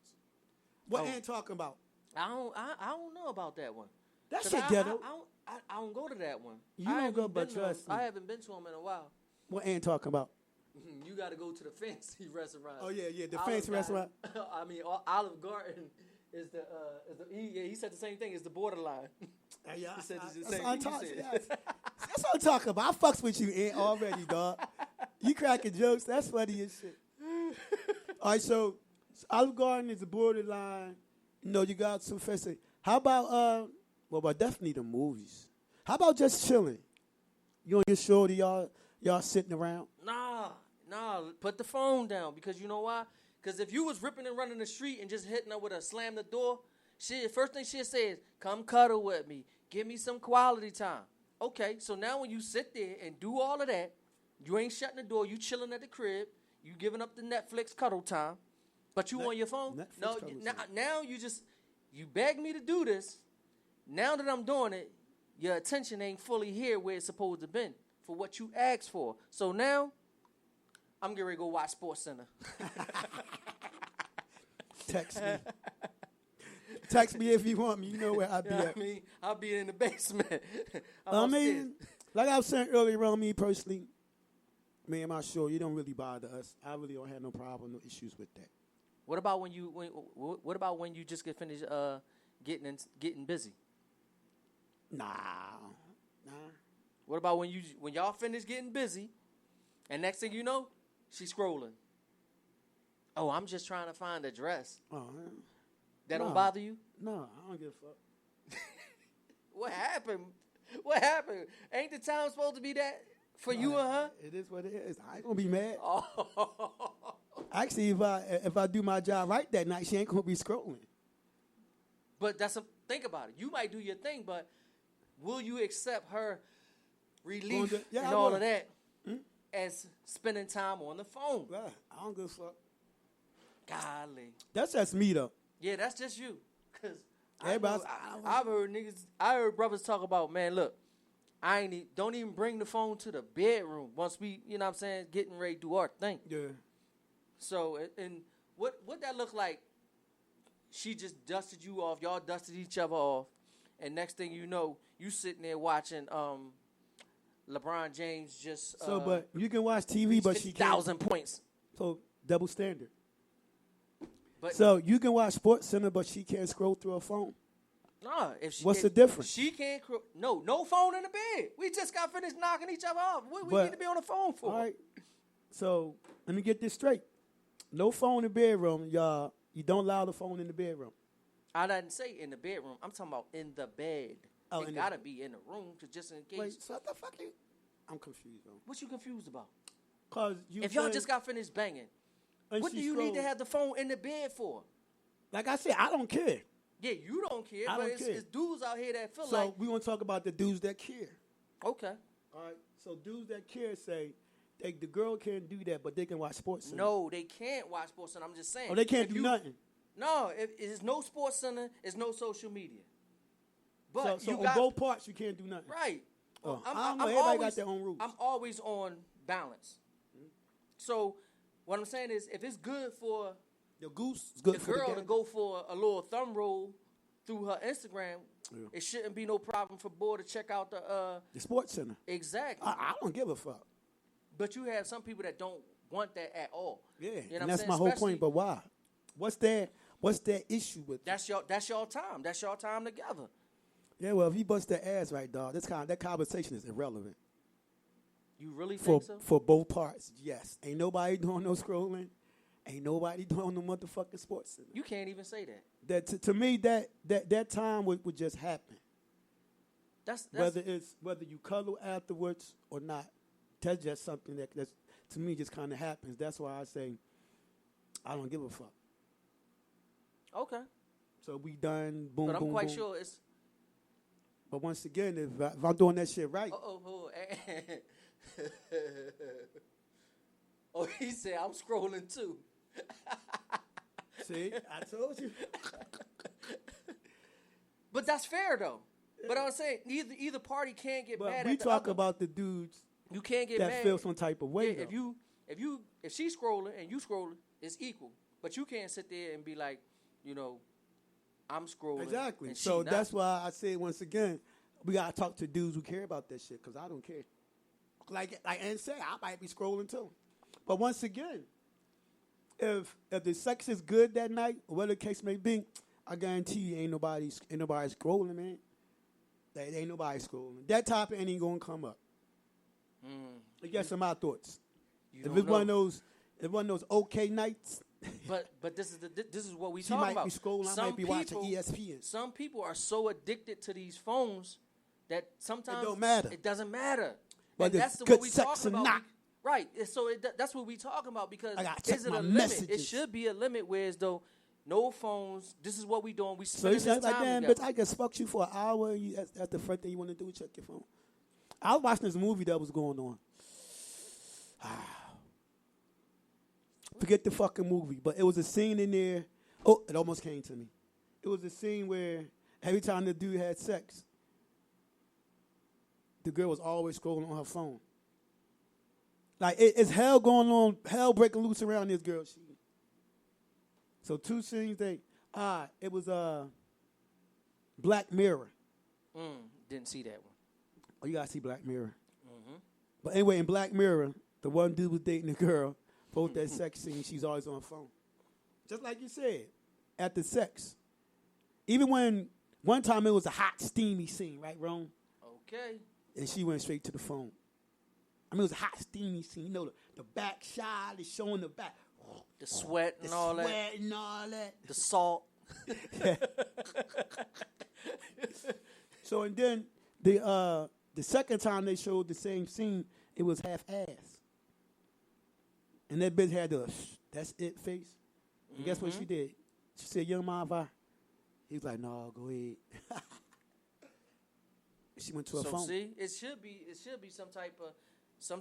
What ain't talking about?
I don't know about that one.
That shit ghetto.
I don't go to that one.
You don't go, but trust me.
I haven't been to them in a while.
What ain't talking about?
You got to go to the fancy restaurant.
Oh yeah, the fancy restaurant.
I mean, Olive Garden is he said the same thing. It's the borderline.
Yeah,
he said the
that's
same
what
thing.
That's what I'm talking about. I fucks with you already, dog. You cracking jokes. That's funny as shit. All right, so Olive Garden is the borderline. You know, you got some fancy. How about definitely the movies. How about just chilling? You and your shorty, y'all sitting around?
Nah. Put the phone down because you know why? Because if you was ripping and running the street and just hitting her with a slam the door, first thing she'll say is, come cuddle with me. Give me some quality time. Okay, so now when you sit there and do all of that, you ain't shutting the door. You chilling at the crib. You giving up the Netflix cuddle time. But you on your phone? No, now you beg me to do this. Now that I'm doing it, your attention ain't fully here where it's supposed to be for what you asked for. So now, I'm getting ready to go watch SportsCenter.
Text me. Text me if you want me. You know where I'll be at.
I mean, I'll be in the basement.
I mean, like I was saying earlier on, me personally, me and my show, you don't really bother us. I really don't have no problem, no issues with that.
What about when you just get finished getting busy?
Nah.
What about when y'all finish getting busy, and next thing you know, she's scrolling. Oh, I'm just trying to find a dress.
Oh, man.
That don't bother you?
No, I don't give a fuck.
What happened? Ain't the time supposed to be that for you and her?
It is what it is. I ain't gonna be mad.
Oh.
Actually, if I do my job right that night, she ain't gonna be scrolling.
But think about it. You might do your thing, but will you accept her relief and all of that as spending time on the phone?
Right. I don't give a fuck.
Golly.
That's just me though.
Yeah, that's just you. Cause I heard brothers talk about, man, look, don't even bring the phone to the bedroom once we, you know what I'm saying, getting ready to do our thing.
Yeah.
So, and what that look like? She just dusted you off. Y'all dusted each other off. And next thing you know, you sitting there watching LeBron James just...
but you can watch TV, but she can't.
1,000 points.
So, double standard.
But
so, you can watch SportsCenter, but she can't scroll through her phone?
Nah.
What's the difference?
She can't... No phone in the bed. We just got finished knocking each other off. What we need to be on the phone for?
All right. So, let me get this straight. No phone in the bedroom, y'all. You don't allow the phone in the bedroom.
I didn't say in the bedroom. I'm talking about in the bed.
Oh,
it gotta be in the room, just in case.
Wait, so what the fuck? I'm confused, bro.
What you confused about?
Cause
if y'all just got finished banging, what do you need to have the phone in the bed for?
Like I said, I don't care.
Yeah, you don't care,
I
but
don't care.
It's dudes out here that feel
so
like.
We want to talk about the dudes that care.
Okay.
All right. So dudes that care say the girl can't do that, but they can watch SportsCenter.
No, they can't watch SportsCenter. I'm just saying.
Oh, they can't do nothing.
No, it's no SportsCenter, it's no social media. But
so on both parts, you can't do nothing.
Right.
Oh, I don't know. Everybody got their own rules.
I'm always on balance. Mm-hmm. So what I'm saying is, if it's good for
the goose, it's good
the
for
girl
the
to go for a little thumb roll through her Instagram, it shouldn't be no problem for boy to check out the
SportsCenter.
Exactly.
I don't give a fuck.
But you have some people that don't want that at all.
Yeah,
You know what
and
I'm
that's
saying?
my whole
Especially-
point. But why? What's their issue with?
That's your time. That's your time together.
Yeah, well, if you bust their ass right, dog, that conversation is irrelevant
You really
for
think so?
for both parts. Yes, ain't nobody doing no scrolling, ain't nobody doing no motherfucking sports.
You can't even say that.
That to me that time would just happen.
That's
Whether you cuddle afterwards or not, that's just something that's to me just kind of happens. That's why I say I don't give a fuck.
okay.
So we done. Boom,
But I'm
boom,
quite
boom.
sure it's.
But once again, if I'm doing that shit right,
Oh. Oh, he said I'm scrolling too.
see, I told you.
But that's fair though. But I'm saying either party can't get
But
mad
we
at the
talk
other.
about the dudes
You can't get
that
mad.
feel some type of way.
Yeah,
though.
if she's scrolling and you scrolling, it's equal. But you can't sit there and be like, I'm scrolling.
Exactly.
and she
So
not.
that's why I say once again, we gotta talk to dudes who care about that shit because I don't care. Like Ann said, I might be scrolling too. But once again, if the sex is good that night, or whatever the case may be, I guarantee you ain't nobody scrolling, man. Ain't nobody scrolling. That topic ain't gonna come up. I guess some of my thoughts.
You
If
don't
it's one
know.
of those okay nights,
But this is what we
she
talking
might
about.
be scrolling. I
Some
might be watching
people-
ESPN.
Some people are so addicted to these phones that sometimes
don't matter.
It doesn't matter.
Whether
And that's
it's
what
good
we
sex
talking
or
about.
not.
Right. And so that's what we talking about because
I gotta check
is it
my
a limit? It
messages.
should be a limit. Whereas though, no phones. This is what we doing. We
So you
spending
say
this
like,
time
damn,
together.
bitch, I just fucked you for an hour. And that's the first thing you want to do, check your phone. I was watching this movie that was going on. Forget the fucking movie, but it was a scene in there. Oh, it almost came to me. It was a scene where every time the dude had sex, the girl was always scrolling on her phone. Like it's hell going on, hell breaking loose around this girl. So two scenes it was Black Mirror.
Didn't see that one.
Oh, you gotta see Black Mirror. But anyway, in Black Mirror, the one dude was dating a girl. Both that sex scene, she's always on her phone. Just like you said, at the sex. Even when one time it was a hot, steamy scene, right, Ron?
Okay.
And she went straight to the phone. I mean, it was a hot, steamy scene. You know, the back shot is showing the back.
The sweat and
The
all that.
sweat and all that.
The salt.
So, and then the second time they showed the same scene, it was half-ass. And that bitch had the, that's it face. And guess what she did? She said, young man, he was like, no, go ahead. She went to her phone.
See, it should be some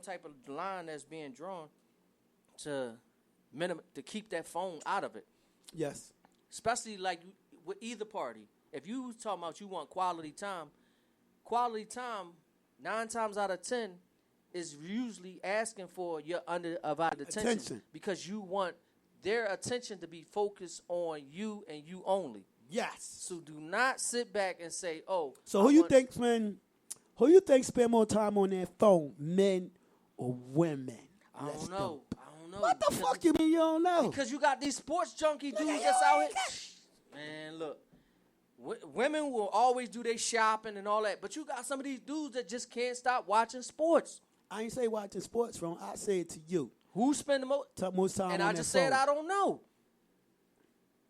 type of line that's being drawn to keep that phone out of it.
Yes.
Especially like with either party. If you talking about you want quality time 9 times out of 10 is usually asking for your undivided attention because you want their attention to be focused on you and you only.
Yes.
So do not sit back and say, "Oh."
So who you think spend more time on their phone, men or women?
I don't know.
What the fuck you mean you don't know?
Because you got these sports junkie dudes that's out here. Man, look. Women will always do their shopping and all that, but you got some of these dudes that just can't stop watching sports.
I ain't say watching sports, Ron. I say it to you.
Who spend the most
time
and
on
I
their
just said
phone.
I don't know.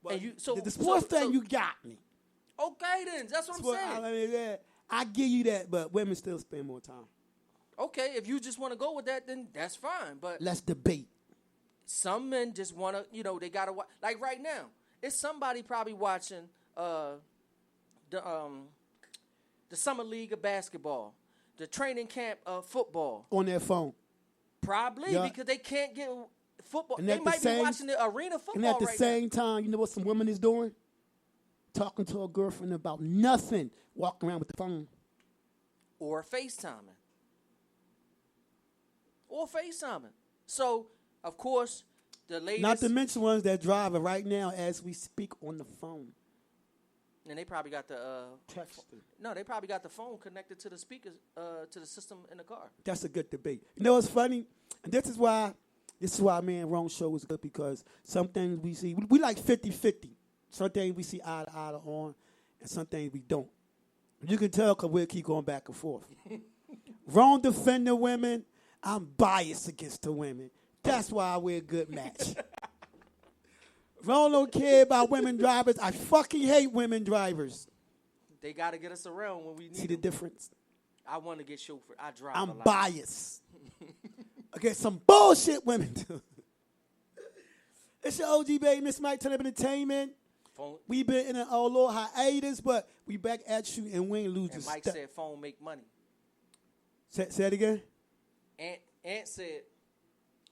Well,
and you, so
the sports
so,
thing, you got me.
Okay, then that's what I'm saying.
I mean, yeah, I give you that, but women still spend more time.
Okay, if you just want to go with that, then that's fine. But
Let's debate.
some men just want to, they gotta watch. Like right now, it's somebody probably watching the summer league of basketball, the training camp of football.
On their phone.
Probably
Yeah.
because they can't get football.
And
They
at the
might
same-
be watching the arena football
And at the
right
same time, you know what some women is doing? Talking to a girlfriend about nothing. Walking around with the phone.
now. Or FaceTiming. So, of course, the ladies.
Not to mention ones that drive it right now as we speak on the phone.
And they probably got the
Texting.
no, they probably got the phone connected to the speakers to the system in the car.
That's a good debate. You know what's funny? And this is why me and Ron show is good, because some things we see, we like 50-50. Some things we see eye to eye on, and some things we don't. You can tell because we'll keep going back and forth. Ron defend the women. I'm biased against the women. That's why we're a good match. Ron don't care about women drivers. I fucking hate women drivers.
They got to get us around when we need
See the difference?
I want to get chauffeured. I drive
I'm
a lot.
biased against some bullshit women too. It's your OG baby, Miss Mike, Turndatup Entertainment.
Phone.
We been in a little hiatus, but we back at you, and we ain't lose
And
the
Mike
step.
said phone make money.
Say it again.
Ant said,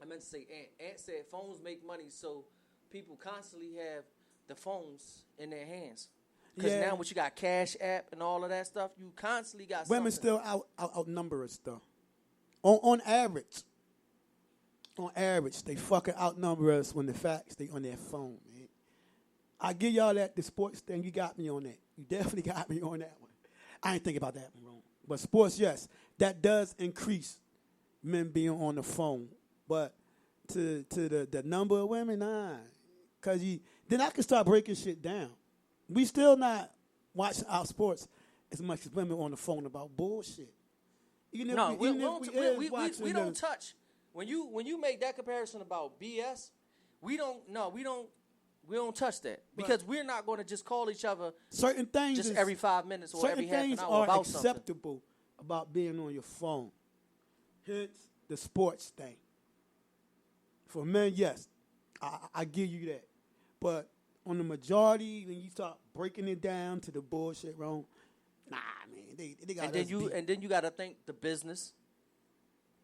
I meant to say Ant said phones make money, so people constantly have the phones in their hands. Because now what you got, Cash App and all of that stuff, you constantly got
Women
something.
still outnumber us though. On average, they fucking outnumber us when the facts they on their phone, man. I give y'all that the sports thing. You got me on that. You definitely got me on that one. I ain't think about that one wrong. But sports, yes, that does increase men being on the phone. But to the number of women, nah. Because then I can start breaking shit down. We still not watching our sports as much as women on the phone about bullshit. Even if
we don't touch. When you make that comparison about BS, we don't touch that, because we're not going to just call each other
certain things
just every 5 minutes or every half an
things
hour
are
about something.
acceptable about being on your phone. Hence the sports thing. For men, yes, I give you that. But on the majority, when you start breaking it down to the bullshit wrong, nah, man, they got us beat.
And then you got to think the business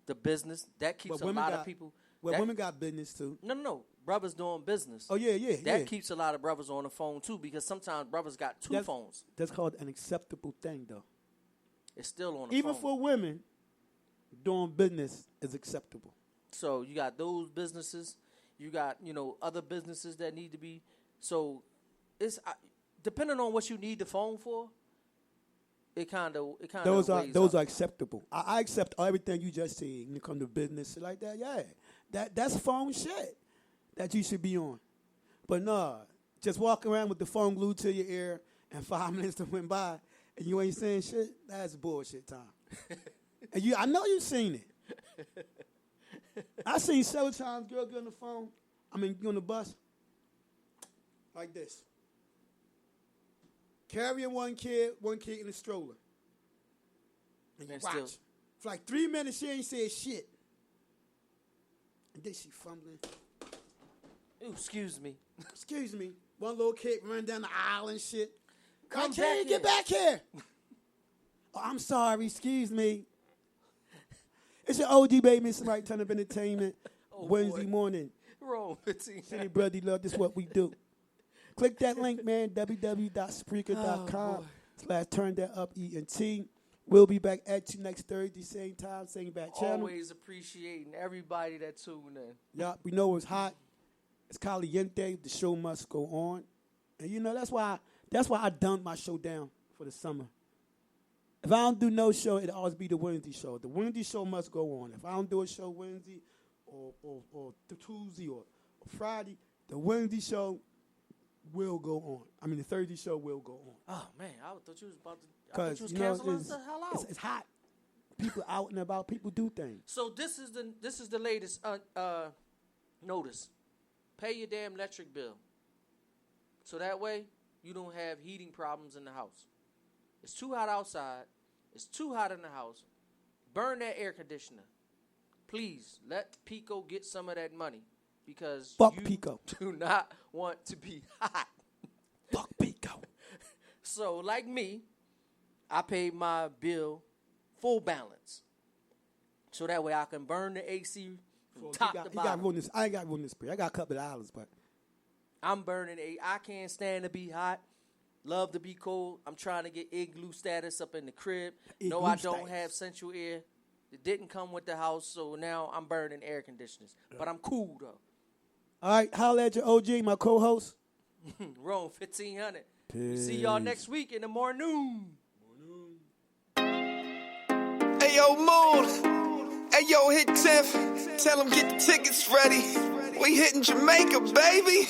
that keeps a lot of people.
Well, women got business too.
No, brothers doing business.
Oh yeah.
That keeps a lot of brothers on the phone too, because sometimes brothers got two phones.
That's called an acceptable thing, though.
It's still on the
Even
phone.
for women, doing business is acceptable.
So you got those businesses, you got other businesses that need to be. So it's depending on what you need the phone for. It kind of
those are acceptable. I accept everything you just said when it comes to business shit like that. Yeah, that's phone shit that you should be on. But nah, just walking around with the phone glued to your ear and 5 minutes went by and you ain't saying shit. That's bullshit time. And I know you seen it. I seen several times girl get on the phone. Get on the bus like this. Carrying one kid in a stroller. And you watch. For like 3 minutes, she ain't said shit. And then she fumbling.
Ooh, excuse me.
Excuse me. One little kid running down the aisle and shit.
Come
back
back
here. Get back here. Oh, I'm sorry. Excuse me. It's your OG baby, Miss Mike, Turndatup Entertainment. Wednesday morning.
Wrong, 15.
City Brother Love, this is what we do. Click that link, man, www.spreaker.com/turndatup. We'll be back at you next Thursday, same time, same back channel.
Always appreciating everybody that tuned in.
Yeah, we know it's hot. It's caliente. The show must go on. And that's why I dumped my show down for the summer. If I don't do no show, it'll always be the Wednesday show. The Wednesday show must go on. If I don't do a show Wednesday or the Tuesday or Friday, the Wednesday show will go on. The Thursday show will go on.
Oh man, I thought you was about to. I
Because
thought you was canceling us the hell out.
It's hot. People out and about. People do things.
So this is the latest notice. Pay your damn electric bill. So that way you don't have heating problems in the house. It's too hot outside. It's too hot in the house. Burn that air conditioner. Please let Pico get some of that money, because
Fuck
you
Pico.
do not want to be hot.
Fuck Pico.
So like me, I paid my bill full balance, so that way I can burn the AC from top to bottom.
I ain't got room to spray. I got a couple of dollars, but
I'm burning I can't stand to be hot. Love to be cold. I'm trying to get igloo status up in the crib. No, I don't have central air. It didn't come with the house, so now I'm burning air conditioners. But I'm cool, though.
All right, holla at your OG, my co-host.
Rome, 1500. See y'all next week in the morning.
Hey yo, Moon. Hey yo, hit Tiff. Tell them get the tickets ready. We hitting Jamaica, baby.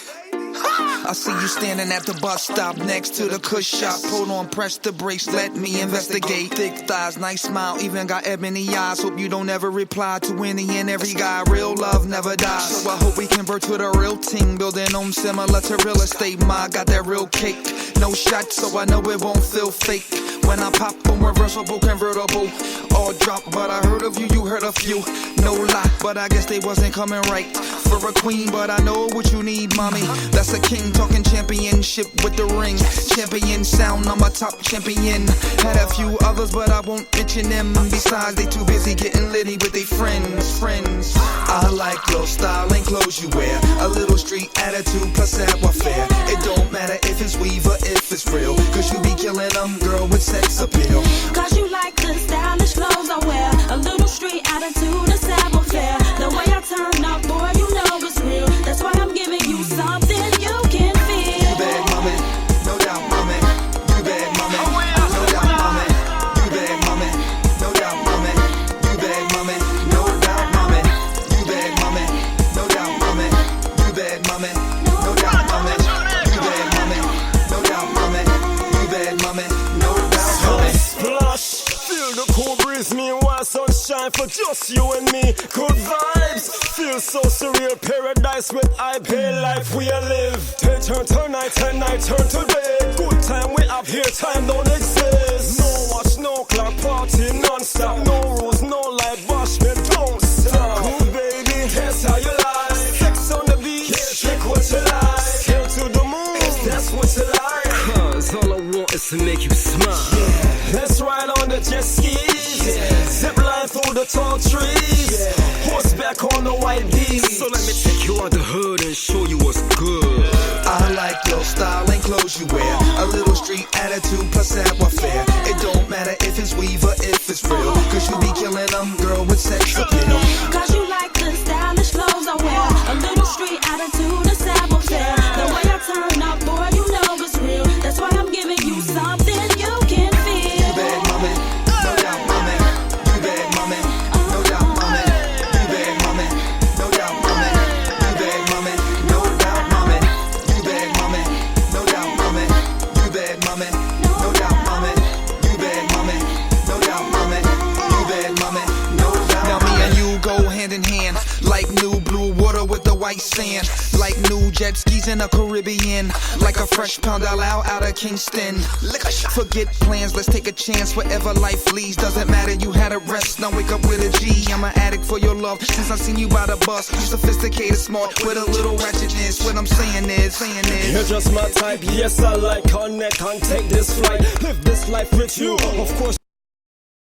I see you standing at the bus stop next to the Kush shop. Hold on, press the brakes, let me investigate. Thick thighs, nice smile, even got ebony eyes. Hope you don't ever reply to any and every guy. Real love never dies. So I hope we convert to the real team. Building homes similar to real estate. Ma got that real cake. No shot, so I know it won't feel fake. When I pop on reversible convertible, all drop, but I heard of you, you heard a few. No lie, but I guess they wasn't coming right. For a queen, but I know what you need, mommy. That's a king talking championship with the ring. Champion sound, I'm a top champion. Had a few others, but I won't mention them. Besides, they too busy getting litty with their friends. I like your style and clothes you wear. A little street attitude plus savoir-faire. It don't matter if it's weave or if it's real. Cause you be killing them, girl, with sex appeal.
Cause you like the stylish clothes I wear. A little street attitude, a savoir-faire. The way I turn up, boy, you know it's real. That's why I'm giving you something you can feel.
You bad, mommy, no doubt, mommy. You bad, mommy, no doubt, mommy. You bad, mommy, no doubt, mommy. You bad, mommy, no doubt, mommy. You bad, mommy, no doubt, mommy. You bad, mommy, no doubt, mommy. You bad, mommy, no doubt, mommy. You bad, mommy, no doubt, mommy.
Splash, feel the cool breeze, meanwhile sunshine for just you and me. Good vibes, feel so surreal. Paradise with I pay life we a live. Day turn to night and night turn to day. Good time we up here, time don't exist. No watch, no clock, party non-stop. No rules, no light, wash me, don't stop. Cool baby, that's how you like. Sex on the beach, trick what you like. Scale to the moon, that's what you like. Cause all I want is to make you smile. Let's ride on the jet skis, zip line through the tall trees, horseback on the white beast. So let me take you out the hood and show you what's good.
I like your style and clothes you wear. A little street attitude plus savoir-faire. It don't matter if it's weave or if it's real. Cause you be killing them, girl, with sex appeal.
Cause you like the stylish clothes I wear. A little street attitude, a savoir-faire. The way I turn up, boy, you know it's real. That's why I'm giving you something you can feel.
You bad, mommy, no doubt, mommy. You bad, mommy, no doubt, mommy. You bad, mommy, no doubt, mommy. You bad, mommy, no doubt, mommy. You bad, mommy, no doubt, mommy. You bad, mommy, no doubt, mommy. You bad, mommy, no doubt, mommy. You bad, mommy, no doubt. Now me and you go hand in hand, like new blue water with the white sand, like new jet skis in the Caribbean, like a fresh pound out of Kingston. Forget plans, let's take a chance. Wherever life leads, doesn't matter. You had a rest, now wake up with a G. I'm an addict for your love since I seen you by the bus. You sophisticated, smart with a little ratchetness. What I'm saying is,
you're just my type. Yes, I like connect and take this flight. Live this life with you, of course.